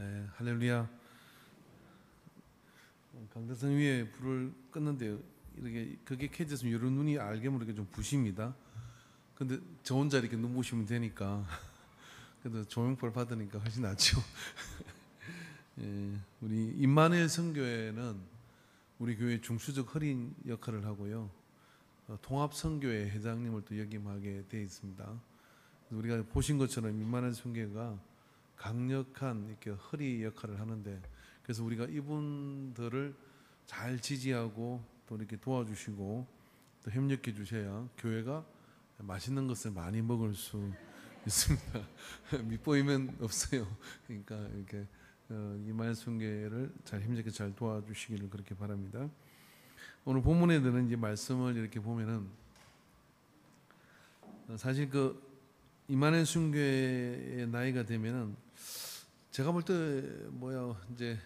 네, 할렐루야. 강대상 위에 불을 껐는데 이렇게 그게 켜졌으면 여러 눈이 알게 모르게 좀 부십니다. 근데 저 혼자 이렇게 눈부시면 되니까 그래도 조명불 받으니까 훨씬 낫죠. 예, 우리 임마누엘 선교회는 우리 교회 중수적 허린 역할을 하고요. 통합 선교회 회장님을 또 역임하게 되어 있습니다. 우리가 보신 것처럼 임마누엘 선교회가 강력한 이렇게 허리 역할을 하는데, 그래서 우리가 이분들을 잘 지지하고 또 이렇게 도와주시고 또 협력해 주셔야 교회가 맛있는 것을 많이 먹을 수 있습니다. 밑보이면 없어요. 그러니까 이렇게 임마누엘 선교회를 잘 협력해 잘 도와주시기를 그렇게 바랍니다. 오늘 본문에 드는 이 말씀을 이렇게 보면은 사실 그 임마누엘 선교회의 나이가 되면은 제가 볼 때 이제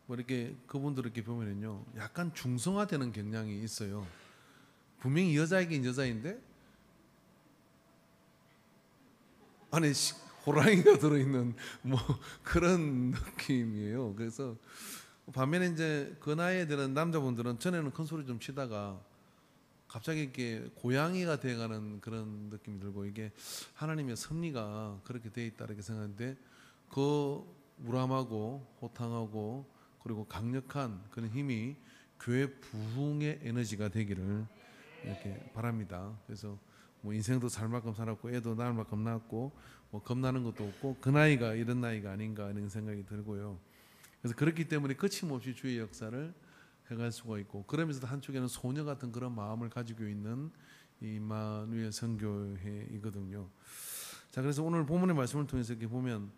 뭐 이렇게 그분들 이렇게 보면은요, 약간 중성화되는 경향이 있어요. 분명히 여자이긴 여자인데 안에 호랑이가 들어있는 뭐 그런 느낌이에요. 그래서 반면에 이제 그 나이에 드는 남자분들은 전에는 큰 소리 좀 치다가 갑자기 이렇게 고양이가 돼가는 그런 느낌이 들고, 이게 하나님의 섭리가 그렇게 돼 있다 이렇게 생각하는데, 그 우람하고 호탕하고 그리고 강력한 그런 힘이 교회 부흥의 에너지가 되기를 이렇게 바랍니다. 그래서 뭐 인생도 살 만큼 살았고 애도 낳을 만큼 낳았고 뭐 겁나는 것도 없고 그 나이가 이런 나이가 아닌가 이런 생각이 들고요. 그래서 그렇기 때문에 거침없이 주의 역사를 해갈 수가 있고, 그러면서도 한쪽에는 소녀 같은 그런 마음을 가지고 있는 임마누엘 선교회이거든요. 자, 그래서 오늘 본문의 말씀을 통해서 이렇게 보면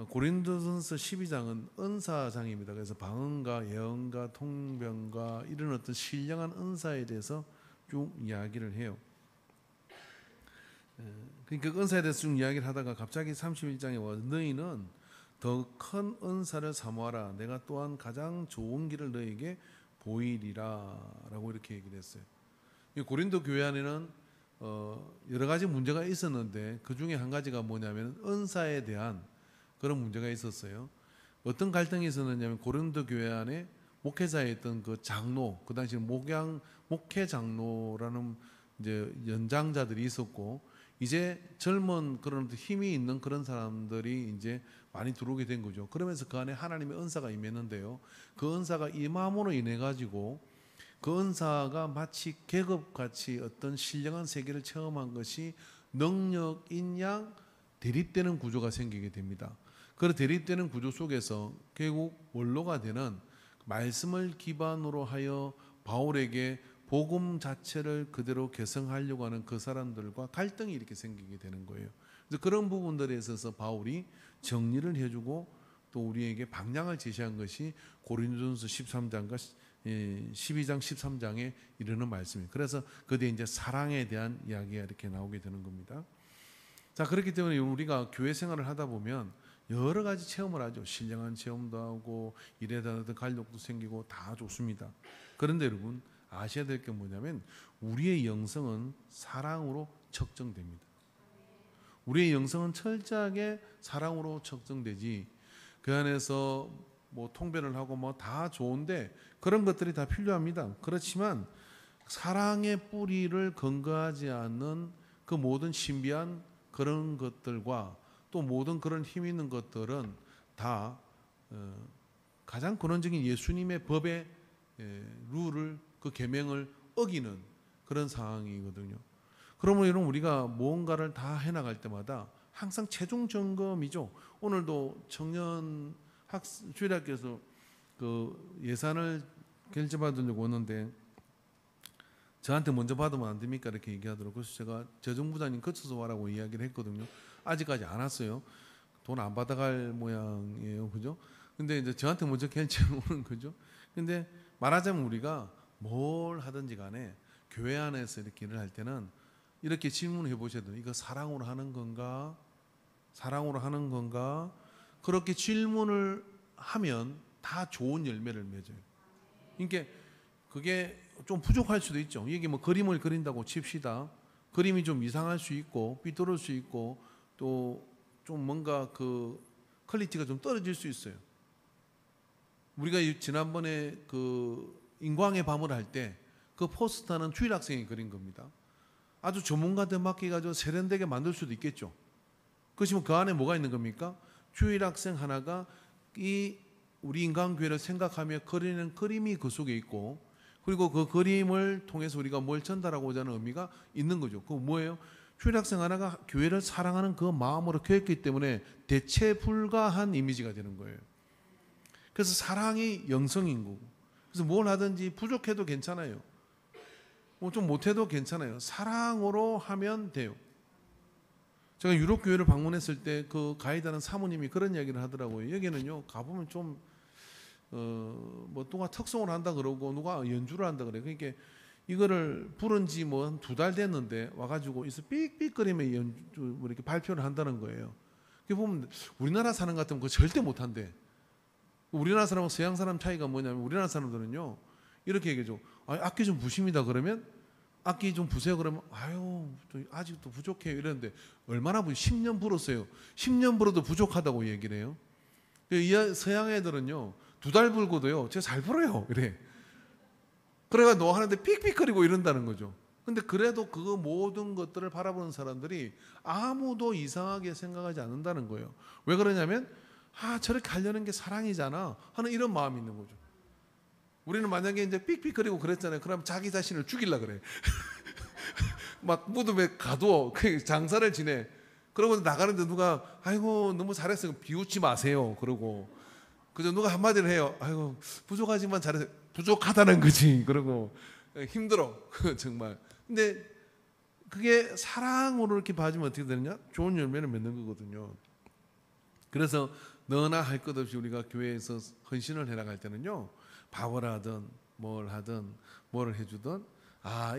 고린도전서 12장은 은사장입니다. 그래서 방언과 예언과 통변과 이런 어떤 신령한 은사에 대해서 쭉 이야기를 해요. 그러니까 은사에 대해서 쭉 이야기를 하다가 갑자기 31장에 와서 너희는 더 큰 은사를 사모하라. 내가 또한 가장 좋은 길을 너희에게 보이리라 라고 이렇게 얘기를 했어요. 고린도 교회 안에는 여러 가지 문제가 있었는데 그 중에 한 가지가 뭐냐면 은사에 대한 그런 문제가 있었어요. 어떤 갈등이 있었느냐면 고린도 교회 안에 목회자였던 그 장로, 그 당시 목회 장로라는 이제 연장자들이 있었고, 이제 젊은 그런 힘이 있는 그런 사람들이 이제 많이 들어오게 된 거죠. 그러면서 그 안에 하나님의 은사가 임했는데요, 그 은사가 임함으로 인해 가지고 그 은사가 마치 계급같이 어떤 신령한 세계를 체험한 것이 능력인 양 대립되는 구조가 생기게 됩니다. 그 대립되는 구조 속에서 결국 원로가 되는 말씀을 기반으로 하여 바울에게 복음 자체를 그대로 개성하려고 하는 그 사람들과 갈등이 이렇게 생기게 되는 거예요. 그래서 그런 부분들에 있어서 바울이 정리를 해주고 또 우리에게 방향을 제시한 것이 고린도전서 13장과 12장 13장에 이르는 말씀이에요. 그래서 그때 이제 사랑에 대한 이야기가 이렇게 나오게 되는 겁니다. 자, 그렇기 때문에 우리가 교회 생활을 하다 보면 여러 가지 체험을 하죠. 신령한 체험도 하고 일에 대한 갈등도 생기고 다 좋습니다. 그런데 여러분 아셔야 될 게 뭐냐면 우리의 영성은 사랑으로 척정됩니다. 우리의 영성은 철저하게 사랑으로 척정되지, 그 안에서 뭐 통변을 하고 뭐 다 좋은데 그런 것들이 다 필요합니다. 그렇지만 사랑의 뿌리를 근거하지 않는 그 모든 신비한 그런 것들과 또 모든 그런 힘 있는 것들은 다 가장 근원적인 예수님의 법의 룰을, 그 계명을 어기는 그런 상황이거든요. 그러면 여러분 우리가 무언가를 다 해나갈 때마다 항상 최종 점검이죠. 오늘도 청년 주일학교에서 그 예산을 결제받으려고 오는데 저한테 먼저 받으면 안 됩니까? 이렇게 얘기하더라고요. 그래서 제가 재정부장님 거쳐서 와라고 이야기를 했거든요. 아직까지 안 왔어요. 돈 안 받아갈 모양이에요. 그죠? 근데 이제 저한테 먼저 결제를 오는 거죠. 근데 말하자면 우리가 뭘 하든지 간에 교회 안에서 이렇게 일을 할 때는 이렇게 질문해 보셔야 돼요. 이거 사랑으로 하는 건가? 사랑으로 하는 건가? 그렇게 질문을 하면 다 좋은 열매를 맺어요. 그러니까 그게 좀 부족할 수도 있죠. 이게 뭐 그림을 그린다고 칩시다. 그림이 좀 이상할 수 있고 삐뚤을 수 있고 또 좀 뭔가 그 퀄리티가 좀 떨어질 수 있어요. 우리가 지난번에 그 인광의 밤을 할 때 그 포스터는 주일 학생이 그린 겁니다. 아주 전문가한테 맡겨가지고 세련되게 만들 수도 있겠죠. 그렇지만 그 안에 뭐가 있는 겁니까? 주일 학생 하나가 이 우리 인간교회를 생각하며 그리는 그림이 그 속에 있고, 그리고 그 그림을 통해서 우리가 뭘 전달하고자 하는 의미가 있는 거죠. 그거 뭐예요? 주일 학생 하나가 교회를 사랑하는 그 마음으로 교했기 때문에 대체 불가한 이미지가 되는 거예요. 그래서 사랑이 영성인 거고, 그래서 뭘 하든지 부족해도 괜찮아요. 뭐 좀 못해도 괜찮아요. 사랑으로 하면 돼요. 제가 유럽 교회를 방문했을 때 그 가이드하는 사모님이 그런 이야기를 하더라고요. 여기는요 가보면 좀 뭐 누가 특송을 한다 그러고 누가 연주를 한다 그래. 그러니까 이거를 부른 지 뭐 한 2달 됐는데 와가지고 있어 삑삑거리며 연주 뭐 이렇게 발표를 한다는 거예요. 그 보면 우리나라 사람 같으면 그거 절대 못한대. 우리나라 사람하고 서양 사람 차이가 뭐냐면, 우리나라 사람들은요 이렇게 얘기해줘. 악기 좀 부십니다 그러면, 악기 좀 부세요 그러면, 아유 아직도 부족해요 이러는데, 얼마나 10년 불었어요. 10년 불어도 부족하다고 얘기를 해요. 이 서양 애들은요 2달 불고도요 제가 잘 불어요 이래. 그래가 너 하는데 삑삑거리고 이런다는 거죠. 근데 그래도 그 모든 것들을 바라보는 사람들이 아무도 이상하게 생각하지 않는다는 거예요. 왜 그러냐면, 저렇게 하려는 게 사랑이잖아 하는 이런 마음이 있는 거죠. 우리는 만약에 이제 삑삑거리고 그랬잖아요. 그럼 자기 자신을 죽이려 그래. 막 무덤에 가두어 장사를 지내. 그러고 나가는데 누가 아이고 너무 잘했어요 비웃지 마세요 그러고, 그저 누가 한마디를 해요. 아이고 부족하지만 잘했어요. 부족하다는 거지. 그러고 힘들어 정말. 근데 그게 사랑으로 이렇게 봐주면 어떻게 되느냐? 좋은 열매를 맺는 거거든요. 그래서 너나 할 것 없이 우리가 교회에서 헌신을 해나갈 때는요, 밥을 하든 뭘 하든 뭘 해주든,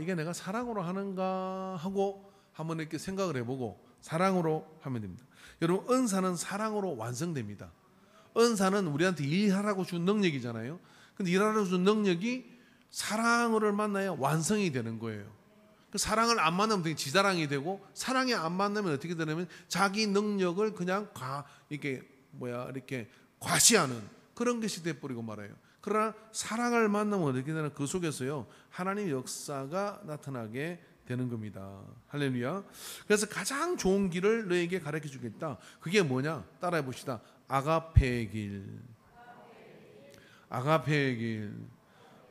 이게 내가 사랑으로 하는가 하고 한번 이렇게 생각을 해보고 사랑으로 하면 됩니다. 여러분, 은사는 사랑으로 완성됩니다. 은사는 우리한테 일하라고 준 능력이잖아요. 근데 일하라고 준 능력이 사랑을 만나야 완성이 되는 거예요. 그 사랑을 안 만나면 되게 지자랑이 되고, 사랑이 안 만나면 어떻게 되냐면 자기 능력을 그냥 이렇게 과시하는 그런 것이 돼버리고 말아요. 그러나 사랑을 만나면 어떻게 되나, 그 속에서요 하나님의 역사가 나타나게 되는 겁니다. 할렐루야. 그래서 가장 좋은 길을 너에게 가르쳐 주겠다. 그게 뭐냐? 따라해 봅시다. 아가페의 길. 아가페의 길.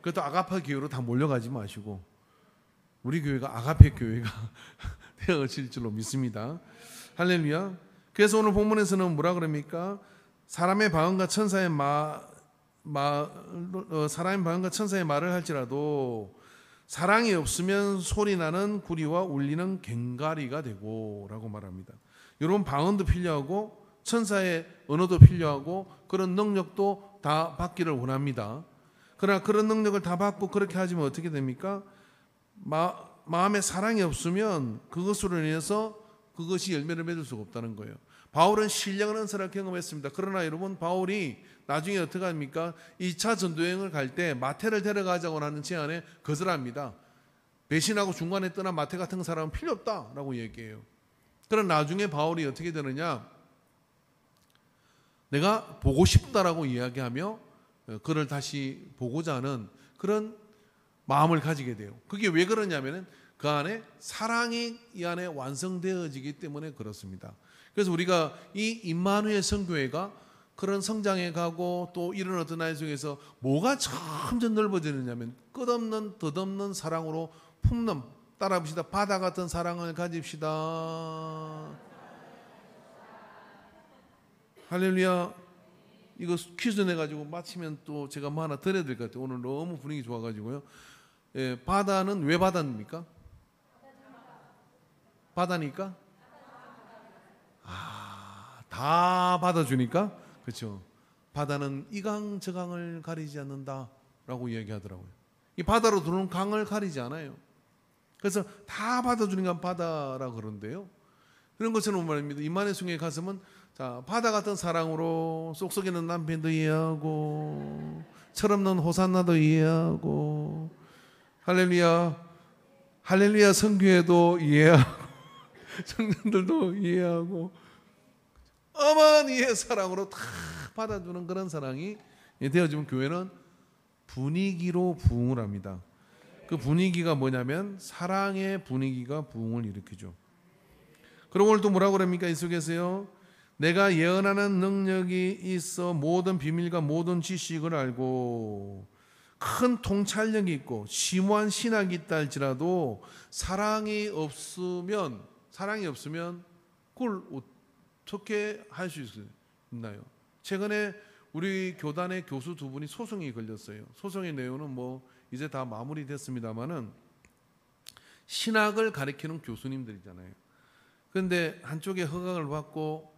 그것도 아가페 교회로 다 몰려가지 마시고 우리 교회가 아가페 교회가 되어질 줄로 믿습니다. 할렐루야. 그래서 오늘 본문에서는 뭐라 그럽니까? 사람의 방언과 천사의 말을 할지라도 사랑이 없으면 소리나는 구리와 울리는 갱가리가 되고 라고 말합니다. 여러분, 방언도 필요하고 천사의 언어도 필요하고 그런 능력도 다 받기를 원합니다. 그러나 그런 능력을 다 받고 그렇게 하지만 어떻게 됩니까? 마음에 사랑이 없으면 그것으로 인해서 그것이 열매를 맺을 수가 없다는 거예요. 바울은 신령한 은사를 경험했습니다. 그러나 여러분, 바울이 나중에 어떻게 합니까? 2차 전도여행을 갈 때 마태를 데려가자고 하는 제안에 거절합니다. 배신하고 중간에 떠난 마태 같은 사람은 필요 없다라고 얘기해요. 그러나 나중에 바울이 어떻게 되느냐? 내가 보고 싶다라고 이야기하며 그를 다시 보고자 하는 그런 마음을 가지게 돼요. 그게 왜 그러냐면은 그 안에 사랑이 이 안에 완성되어지기 때문에 그렇습니다. 그래서 우리가 이 임마누엘 선교회가 그런 성장해 가고 또 이런 어떤 나이 속에서 뭐가 점점 넓어지느냐면 끝없는 덧없는 사랑으로 품는, 따라 봅시다. 바다 같은 사랑을 가집시다. 할렐루야. 이거 퀴즈 내가지고 마치면 또 제가 뭐 하나 드려야 될 것 같아요. 오늘 너무 분위기 좋아가지고요. 바다는 왜 바다입니까? 바다니까? 다 받아주니까? 그렇죠. 바다는 이 강 저 강을 가리지 않는다라고 이야기하더라고요. 이 바다로 들어오는 강을 가리지 않아요. 그래서 다 받아주니까 바다라고 그러는데요. 그런 것처럼 말입니다. 임마누엘 성교회 가서면 자, 바다 같은 사랑으로 쏙쏙이는 남편도 이해하고 철없는 호산나도 이해하고 할렐루야, 할렐루야 성교회도 이해하고 청년들도 이해하고 어머니의 사랑으로 다 받아주는 그런 사랑이 되어지면 교회는 분위기로 부흥을 합니다. 그 분위기가 뭐냐면 사랑의 분위기가 부흥을 일으키죠. 그리고 오늘 또 뭐라고 그럽니까? 이 속에서요, 내가 예언하는 능력이 있어 모든 비밀과 모든 지식을 알고 큰 통찰력이 있고 심오한 신학이 있다 할지라도 사랑이 없으면 그걸 어떻게 할 수 있나요? 최근에 우리 교단의 교수 두 분이 소송이 걸렸어요. 소송의 내용은 뭐 이제 다 마무리됐습니다만은 신학을 가르치는 교수님들이잖아요. 그런데 한쪽에 허락을 받고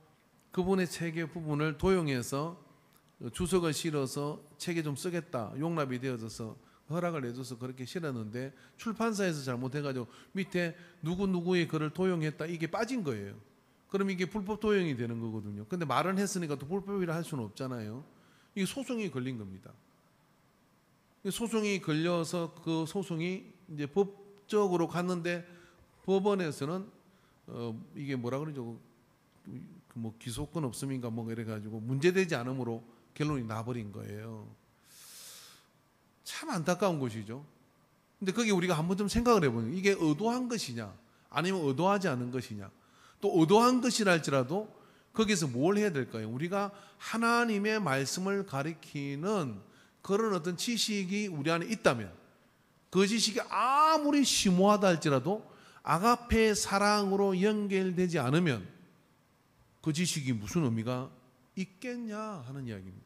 그분의 책의 부분을 도용해서 주석을 실어서 책에 좀 쓰겠다, 용납이 되어져서 허락을 해줘서 그렇게 실었는데 출판사에서 잘못해가지고 밑에 누구누구의 글을 도용했다, 이게 빠진 거예요. 그럼 이게 불법 도용이 되는 거거든요. 근데 말은 했으니까 또 불법이라 할 수는 없잖아요. 이게 소송이 걸린 겁니다. 소송이 걸려서 그 소송이 이제 법적으로 갔는데 법원에서는 이게 뭐라 그러죠? 뭐 기소권 없음인가 뭐 이래가지고 문제되지 않으므로 결론이 나버린 거예요. 참 안타까운 것이죠. 근데 거기 우리가 한번 좀 생각을 해보면 이게 의도한 것이냐 아니면 의도하지 않은 것이냐, 또 의도한 것이라 할지라도 거기서 뭘 해야 될까요? 우리가 하나님의 말씀을 가리키는 그런 어떤 지식이 우리 안에 있다면 그 지식이 아무리 심오하다 할지라도 아가페의 사랑으로 연결되지 않으면 그 지식이 무슨 의미가 있겠냐 하는 이야기입니다.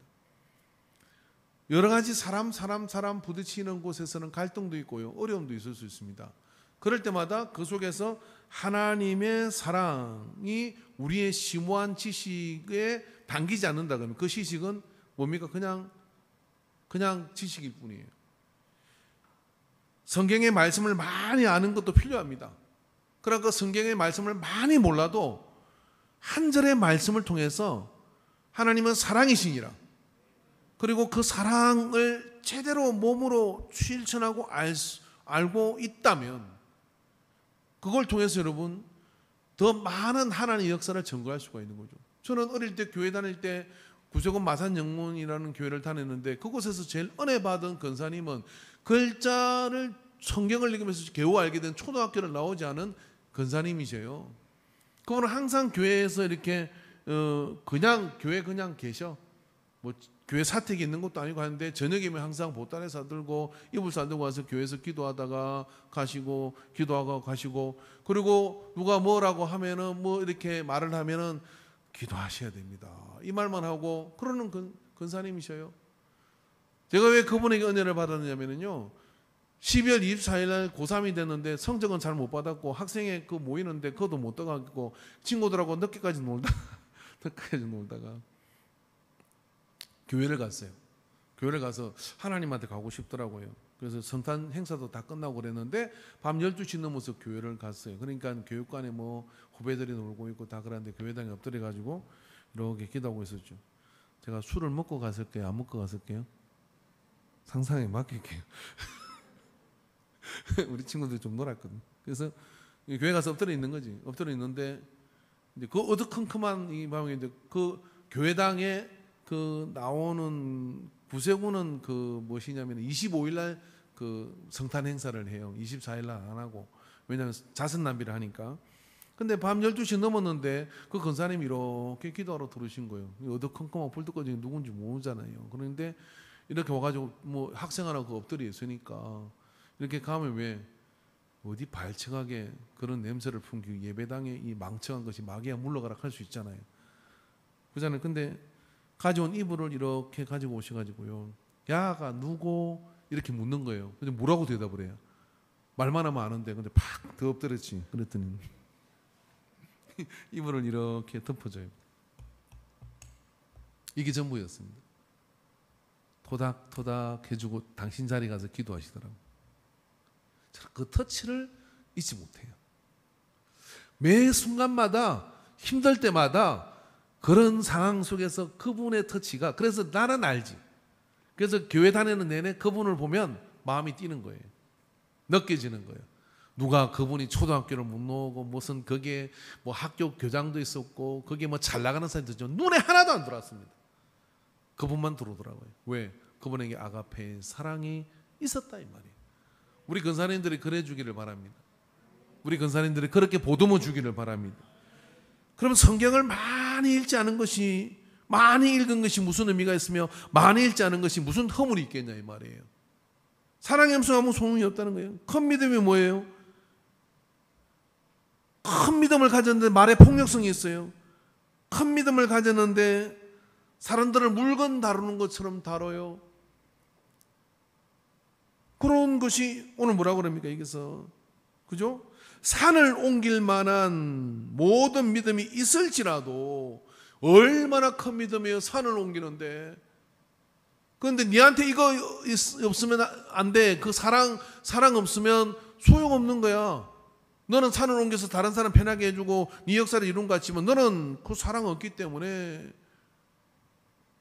여러 가지 사람 부딪히는 곳에서는 갈등도 있고요, 어려움도 있을 수 있습니다. 그럴 때마다 그 속에서 하나님의 사랑이 우리의 심오한 지식에 당기지 않는다 그러면 그 지식은 뭡니까? 그냥 지식일 뿐이에요. 성경의 말씀을 많이 아는 것도 필요합니다. 그러니까 성경의 말씀을 많이 몰라도 한 절의 말씀을 통해서 하나님은 사랑이시니라, 그리고 그 사랑을 제대로 몸으로 실천하고 알고 있다면 그걸 통해서 여러분 더 많은 하나님의 역사를 증거할 수가 있는 거죠. 저는 어릴 때 교회 다닐 때 구석원 마산영문이라는 교회를 다녔는데 그곳에서 제일 은혜 받은 권사님은 글자를 성경을 읽으면서 겨우 알게 된 초등학교를 나오지 않은 권사님이세요. 그분은 항상 교회에서 이렇게 그냥 교회 그냥 계셔. 뭐 교회 사택이 있는 것도 아니고 하는데 저녁이면 항상 보따리 사들고 이불 사들고 와서 교회에서 기도하다가 가시고 기도하고 가시고, 그리고 누가 뭐라고 하면은 뭐 이렇게 말을 하면은 기도하셔야 됩니다, 이 말만 하고 그러는 권사님이셔요. 제가 왜 그분에게 은혜를 받았느냐면요, 12월 24일 날 고3이 됐는데 성적은 잘 못 받았고 학생회 그 모이는데 그것도 못 들어가고 친구들하고 늦게까지 놀다가 교회를 갔어요. 교회를 가서 하나님한테 가고 싶더라고요. 그래서 성탄 행사도 다 끝나고 그랬는데 밤 12시 넘어서 교회를 갔어요. 그러니까 교육관에 뭐 후배들이 놀고 있고 다 그러는데 교회당에 엎드려 가지고 이렇게 기도하고 있었죠. 제가 술을 먹고 갔을게요, 안 먹고 갔을게요? 상상에 맡길게요. 우리 친구들 좀 놀았거든. 그래서 교회 가서 엎드려 있는 거지. 엎드려 있는데 이제 그 어두컴컴한 이 밤에 이제 그 교회당에 그 나오는 구세군은 그 무엇이냐면 25일 날 그 성탄 행사를 해요. 24일 날 안 하고. 왜냐하면 자선 낭비를 하니까. 근데 밤 12시 넘었는데 그 권사님이 이렇게 기도하러 들어오신 거예요. 어두컴컴하고 불 끄고 누군지 모르잖아요. 그런데 이렇게 와가지고 뭐 학생하라고 엎드려 있으니까 이렇게 가면 왜 어디 발청하게 그런 냄새를 풍기고 예배당에 이 망청한 것이 마귀야 물러가라 할 수 있잖아요. 그잖아요. 근데 가져온 이불을 이렇게 가지고 오셔가지고요, 야가 누구? 이렇게 묻는 거예요. 근데 뭐라고 대답을 해요? 말만 하면 아는데 근데 팍 더 엎드렸지. 그랬더니 이불을 이렇게 덮어줘요. 이게 전부였습니다. 토닥토닥 해주고 당신 자리 가서 기도하시더라고요. 그 터치를 잊지 못해요. 매 순간마다 힘들 때마다 그런 상황 속에서 그분의 터치가, 그래서 나는 알지. 그래서 교회 다니는 내내 그분을 보면 마음이 뛰는 거예요. 느껴지는 거예요. 누가 그분이 초등학교를 못 나오고 무슨 거기에 뭐 학교 교장도 있었고 거기에 뭐 잘 나가는 사람도 있죠. 눈에 하나도 안 들어왔습니다. 그분만 들어오더라고요. 왜? 그분에게 아가페의 사랑이 있었다 이 말이에요. 우리 근사님들이 그래 주기를 바랍니다. 우리 근사님들이 그렇게 보듬어 주기를 바랍니다. 그럼 성경을 많이 읽지 않은 것이, 많이 읽은 것이 무슨 의미가 있으며 많이 읽지 않은 것이 무슨 허물이 있겠냐 이 말이에요. 사랑의 음성 아무 소용이 없다는 거예요. 큰 믿음이 뭐예요? 큰 믿음을 가졌는데 말에 폭력성이 있어요. 큰 믿음을 가졌는데 사람들을 물건 다루는 것처럼 다뤄요. 그런 것이 오늘 뭐라고 그럽니까? 여기서 그죠? 산을 옮길 만한 모든 믿음이 있을지라도 얼마나 큰 믿음이에요. 산을 옮기는데. 그런데 니한테 이거 없으면 안 돼. 그 사랑 없으면 소용없는 거야. 너는 산을 옮겨서 다른 사람 편하게 해주고 네 역사를 이룬 것 같지만 너는 그 사랑 없기 때문에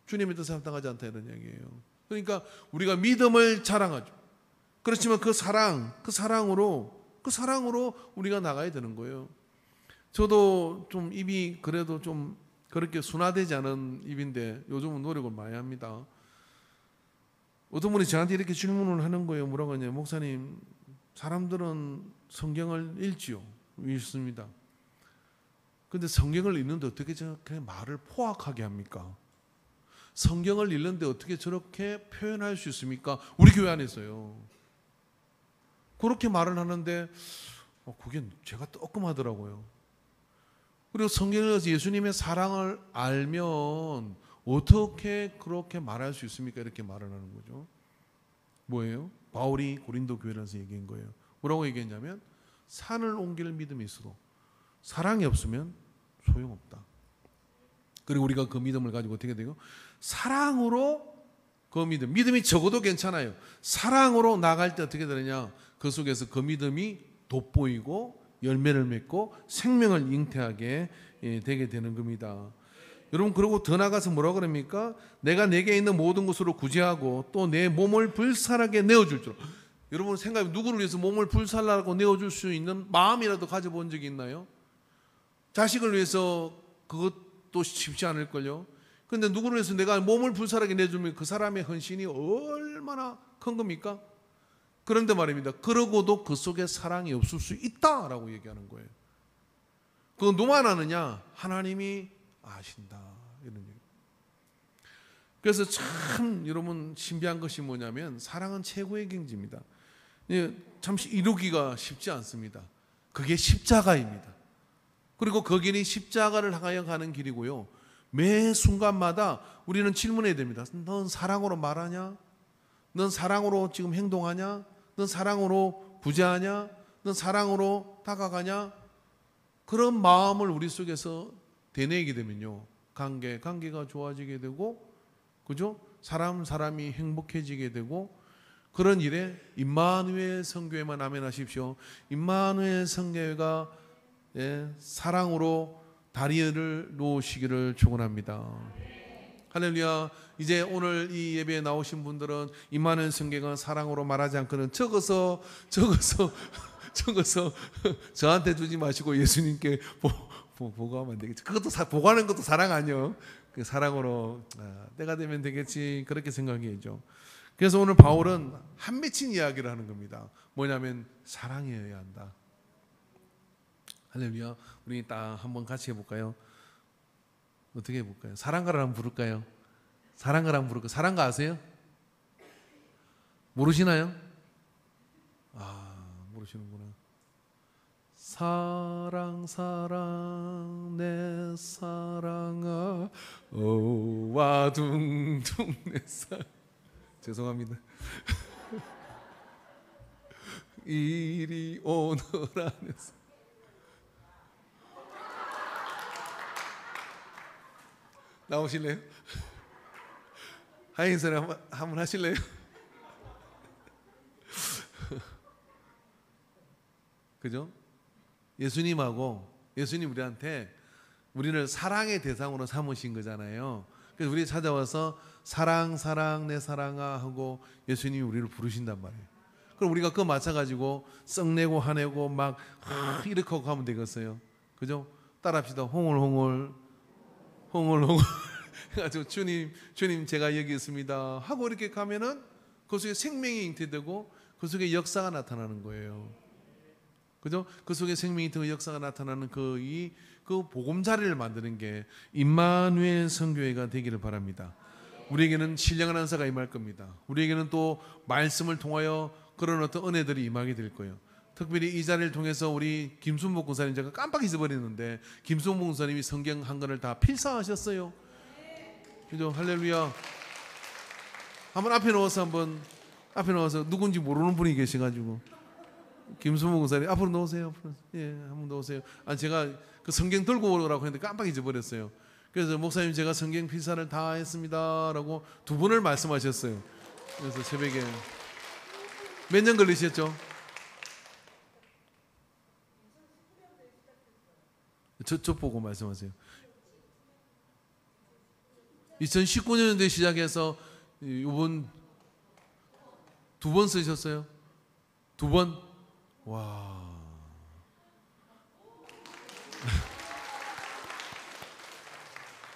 주님의 뜻에 합당하지 않다 이런 얘기예요. 그러니까 우리가 믿음을 자랑하죠. 그렇지만 그 사랑으로 우리가 나가야 되는 거예요. 저도 좀 입이 그래도 좀 그렇게 순화되지 않은 입인데 요즘은 노력을 많이 합니다. 어떤 분이 저한테 이렇게 질문을 하는 거예요. 뭐라고 하냐면, 목사님, 사람들은 성경을 읽지요. 읽습니다. 그런데 성경을 읽는데 어떻게 저렇게 말을 포악하게 합니까? 성경을 읽는데 어떻게 저렇게 표현할 수 있습니까? 우리 교회 안에서요. 그렇게 말을 하는데 그게 제가 뜨끔하더라고요. 그리고 성경에서 예수님의 사랑을 알면 어떻게 그렇게 말할 수 있습니까? 이렇게 말을 하는 거죠. 뭐예요? 바울이 고린도 교회에서 얘기한 거예요. 뭐라고 얘기했냐면, 산을 옮길 믿음이 있어도 사랑이 없으면 소용없다. 그리고 우리가 그 믿음을 가지고 어떻게 돼요? 사랑으로 그 믿음이 적어도 괜찮아요. 사랑으로 나갈 때 어떻게 되느냐? 그 속에서 그 믿음이 돋보이고 열매를 맺고 생명을 잉태하게 되게 되는 겁니다. 여러분, 그리고 더 나가서 뭐라고 그럽니까? 내가 내게 있는 모든 것으로 구제하고 또 내 몸을 불살하게 내어줄 줄. 여러분 생각해, 누구를 위해서 몸을 불살하고 내어줄 수 있는 마음이라도 가져본 적이 있나요? 자식을 위해서 그것도 쉽지 않을걸요. 그런데 누구를 위해서 내가 몸을 불살하게 내주면 그 사람의 헌신이 얼마나 큰 겁니까? 그런데 말입니다. 그러고도 그 속에 사랑이 없을 수 있다라고 얘기하는 거예요. 그건 누만 아느냐? 하나님이 아신다. 이런 얘기. 그래서 참 여러분 신비한 것이 뭐냐면, 사랑은 최고의 경지입니다. 참 이루기가 쉽지 않습니다. 그게 십자가입니다. 그리고 그 길이 십자가를 향하여 가는 길이고요. 매 순간마다 우리는 질문해야 됩니다. 넌 사랑으로 말하냐? 넌 사랑으로 지금 행동하냐? 넌 사랑으로 구제하냐? 넌 사랑으로 다가가냐? 그런 마음을 우리 속에서 되뇌게 되면요, 관계가 좋아지게 되고, 그죠? 사람이 행복해지게 되고, 그런 일에 임마누엘 성교회만 아멘 하십시오. 임마누엘 성교회가 사랑으로 다리를 놓으시기를 축원합니다. 할렐루야. 이제 오늘 이 예배에 나오신 분들은 임마누엘 성교회가 사랑으로 말하지 않거든 적어서 저한테 주지 마시고 예수님께 보고하면 안 되겠지. 그것도 보고하는 것도 사랑 아니요. 그 사랑으로 때가 되면 되겠지, 그렇게 생각해야죠. 그래서 오늘 바울은 한 맺힌 이야기를 하는 겁니다. 뭐냐면 사랑이어야 한다. 할렐루야. 우리 딱 한번 같이 해볼까요? 어떻게 해볼까요? 사랑가를 한번 부를까요? 사랑가를 한번 부를까요? 사랑가 아세요? 모르시나요? 모르시는구나. 사랑 내 사랑아 오와 둥둥 내 사랑. 죄송합니다. 이리 오늘 안에서 나오실래요? 하인선에 한번 하실래요? 그죠? 예수님 우리한테 우리를 사랑의 대상으로 삼으신 거잖아요. 그래서 우리 찾아와서 사랑 내 사랑아 하고 예수님이 우리를 부르신단 말이에요. 그럼 우리가 그거 맞춰가지고 썩내고 화내고 막 이렇게 하고 가면 되겠어요. 그죠? 따라합시다. 홍울홍울 홍울홍울 해가지고 주님 제가 여기 있습니다 하고 이렇게 가면은 그 속에 생명이 잉태되고 그 속에 역사가 나타나는 거예요. 그죠? 그 속에 생명이 잉태되고 역사가 나타나는 그 보금자리를 만드는 게 임마누엘 선교회가 되기를 바랍니다. 우리에게는 신령한 은사가 임할 겁니다. 우리에게는 또 말씀을 통하여 그런 어떤 은혜들이 임하게 될 거예요. 특별히 이 자리를 통해서 우리 김순복 권사님 제가 깜빡 잊어버렸는데 김순복 권사님이 성경 한 권을 다 필사하셨어요. 그죠? 할렐루야. 한번 앞에 나와서 누군지 모르는 분이 계셔가지고 김순복 권사님 앞으로 나오세요. 예, 한번 나오세요. 제가 그 성경 들고 오라고 했는데 깜빡 잊어버렸어요. 그래서 목사님 제가 성경 필사를 다 했습니다라고 2번을 말씀하셨어요. 그래서 새벽에 몇 년 걸리셨죠? 저 보고 말씀하세요. 2019년도에 시작해서 이번 2번 쓰셨어요? 2번? 와.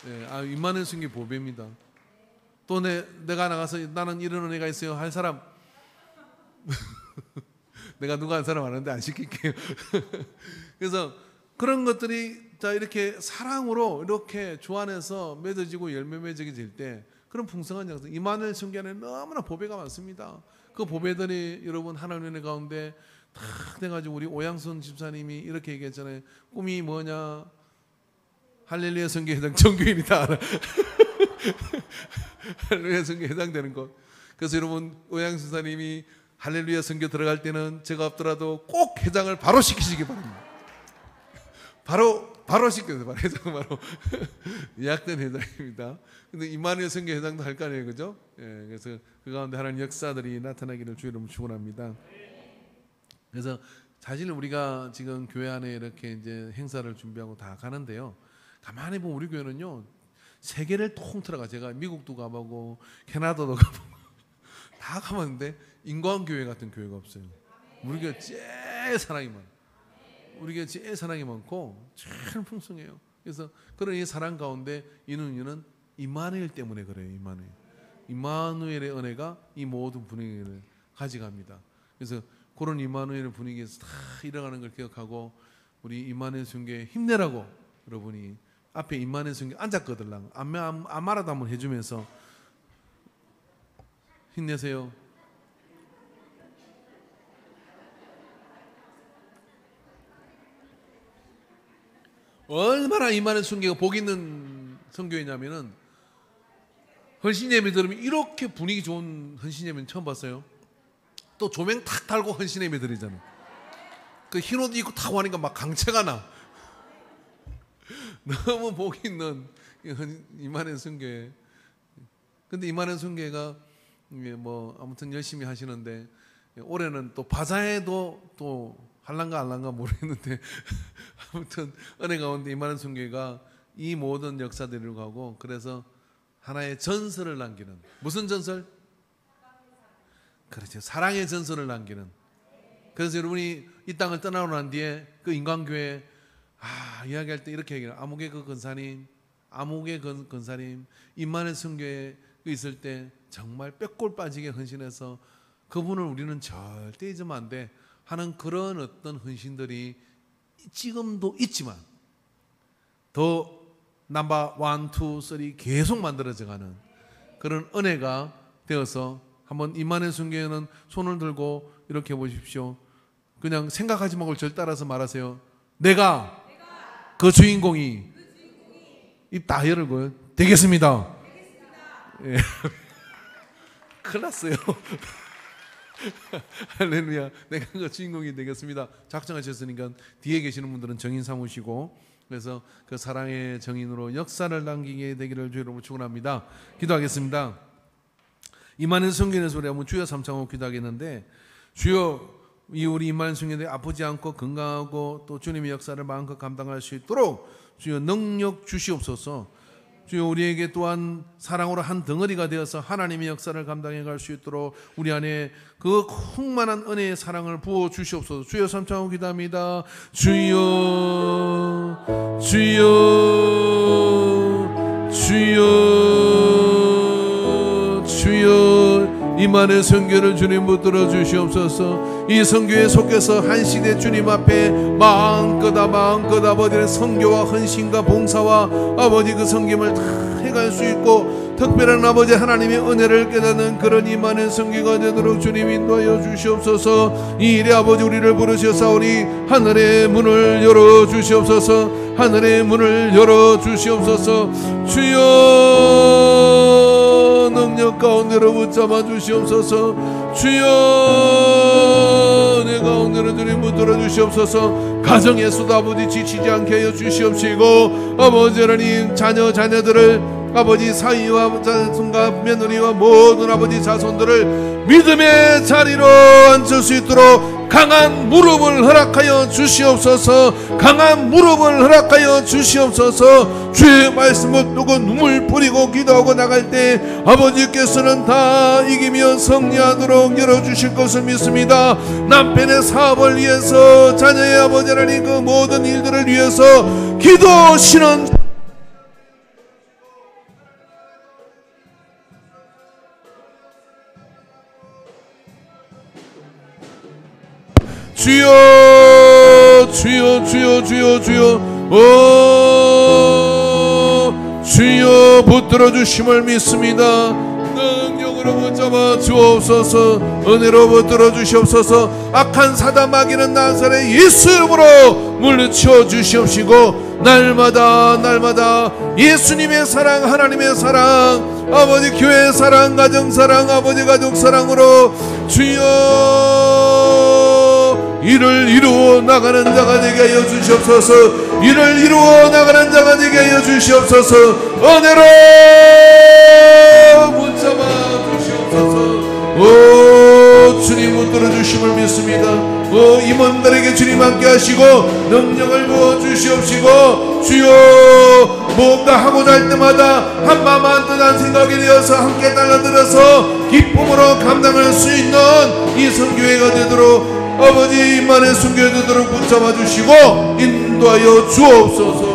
네, 임마누엘 선교 보배입니다. 또 내가 나가서 나는 이런 은혜가 있어요 할 사람 내가 누가 한 사람 아는데 안 시킬게요. 그래서 그런 것들이 자 이렇게 사랑으로 이렇게 주 안에서 맺어지고 열매 맺어질 때 그런 풍성한 양상 임마누엘 선교 안에 너무나 보배가 많습니다. 그 보배들이 여러분 하나님의 은혜 가운데 다 돼가지고 우리 오양순 집사님이 이렇게 얘기했잖아요. 꿈이 뭐냐? 할렐루야 선교에 해당 정교인이 다 알아. 할렐루야 선교에 해당되는 것. 그래서 여러분 오양순 집사님이 할렐루야 선교 들어갈 때는 제가 없더라도 꼭 해장을 바로 시키시기 바랍니다. 바로 시켜요. 바로 해장 바로 예약된 해장입니다. 근데 임마누엘 선교 해장도 할 거 아니에요, 그죠? 예, 그래서 그 가운데 하나님 역사들이 나타나기를 주의 이름으로 축원합니다. 그래서 사실 우리가 지금 교회 안에 이렇게 이제 행사를 준비하고 다 가는데요. 가만히 보면 우리 교회는요 세계를 통틀어가 제가 미국도 가보고 캐나다도 가보고 다 가봤는데 인과교회 같은 교회가 없어요. 우리 교회 제일 사랑이 많아요. 우리 교회 제일 사랑이 많고 제일 풍성해요. 그래서 그런 이 사랑 가운데 이는 임마누엘 때문에 그래요. 임마누엘의 은혜가 이 모든 분위기를 가져갑니다. 그래서 그런 임마누엘의 분위기에서 다 일어나는 걸 기억하고 우리 임마누엘 선교회 힘내라고 여러분이 앞에 임마누엘 선교 앉았거든요. 안마라도 한번 해주면서 힘내세요. 얼마나 임마누엘 선교가 복 있는 선교회냐면은 헌신예배 들으면 이렇게 분위기 좋은 헌신예배는 처음 봤어요. 또 조명 탁 달고 헌신예배 드리잖아요. 그 흰옷 입고 타고 하니까 막 강체가 나. 너무 복 있는 임마누엘 선교회. 근데 임마누엘 선교회가 뭐 아무튼 열심히 하시는데 올해는 또 바자회도 또 할란가 안 할란가 모르겠는데 아무튼 은혜 가운데 임마누엘 선교회가 이 모든 역사들을 가고 그래서 하나의 전설을 남기는 무슨 전설? 그렇죠. 사랑의 전설을 남기는. 그래서 여러분이 이 땅을 떠나고 난 뒤에 그 인간교회 이야기할 때 이렇게 얘기해요. 아무개 그 근사님, 아무개 근사님 임마누엘 선교회에 있을 때 정말 뼈골 빠지게 헌신해서 그분을 우리는 절대 잊으면 안 돼 하는 그런 어떤 헌신들이 지금도 있지만 더 넘버 1, 2, 3 계속 만들어져가는 그런 은혜가 되어서 한번 임마누엘 선교회는 손을 들고 이렇게 보십시오. 그냥 생각하지 말고 절 따라서 말하세요. 내가 그 주인공이 입 다 열고 되겠습니다. 예. 큰일 났어요. 할렐루야. 내가 그 주인공이 되겠습니다. 작정하셨으니까 뒤에 계시는 분들은 정인 삼으시고 그래서 그 사랑의 정인으로 역사를 남기게 되기를 주의 이름으로 축원합니다. 기도하겠습니다. 임마누엘 선교회에서 우리 한번 주여 삼창하고 기도하겠는데 주여 우리 임마누엘 선교회 아프지 않고 건강하고 또 주님의 역사를 마음껏 감당할 수 있도록 주여 능력 주시옵소서. 주여 우리에게 또한 사랑으로 한 덩어리가 되어서 하나님의 역사를 감당해 갈 수 있도록 우리 안에 그 충만한 은혜의 사랑을 부어 주시옵소서. 주여 삼창하고 기도합니다. 주여 주여 주여 주여 이만의 선교를 주님 붙들어 주시옵소서. 이 선교에 속해서 한 시대 주님 앞에 마음껏 아버지의 선교와 헌신과 봉사와 아버지 그 섬김을 다 해갈 수 있고 특별한 아버지 하나님의 은혜를 깨닫는 그런 이만의 선교가 되도록 주님 인도하여 주시옵소서. 이 일에 아버지 우리를 부르시사오니 하늘의 문을 열어 주시옵소서. 하늘의 문을 열어 주시옵소서. 주여 능력 가운데로 붙잡아 주시옵소서. 주여 내 가운데로 주님 붙들어 주시옵소서. 가정에 쏟아부디 지치지 않게 하여 주시옵시고 아버지 하나님 자녀들을 아버지 사위와 자손과 며느리와 모든 아버지 자손들을 믿음의 자리로 앉을 수 있도록 강한 무릎을 허락하여 주시옵소서. 강한 무릎을 허락하여 주시옵소서. 주의 말씀을 두고 눈물 뿌리고 기도하고 나갈 때 아버지께서는 다 이기며 승리하도록 열어주실 것을 믿습니다. 남편의 사업을 위해서 자녀의 아버지 하나님 그 모든 일들을 위해서 기도하시는 주여 주여 주여 주여 주여 주여 붙들어 주심을 믿습니다. 능력으로 붙잡아 주옵소서. 은혜로 붙들어 주시옵소서. 악한 사단 마귀는 나사렛 예수 이름으로 물리쳐 주시옵시고 날마다 예수님의 사랑 하나님의 사랑 아버지 교회 사랑 가정 사랑 아버지 가족 사랑으로 주여 이를 이루어 나가는 자가 되게 하여 주시옵소서. 이를 이루어 나가는 자가 되게 하여 주시옵소서. 은혜로 붙잡아 주시옵소서. 오 주님 붙들어 주심을 믿습니다. 오 임원들에게 주님 함께 하시고 능력을 부어 주시옵시고 주여 무엇가 하고자 할 때마다 한마음 한뜻 한 생각이 되어서 함께 달라들어서 기쁨으로 감당할 수 있는 이 선교회가 되도록 아버지 임만의 순교에 되도록 붙잡아 주시고 인도하여 주옵소서.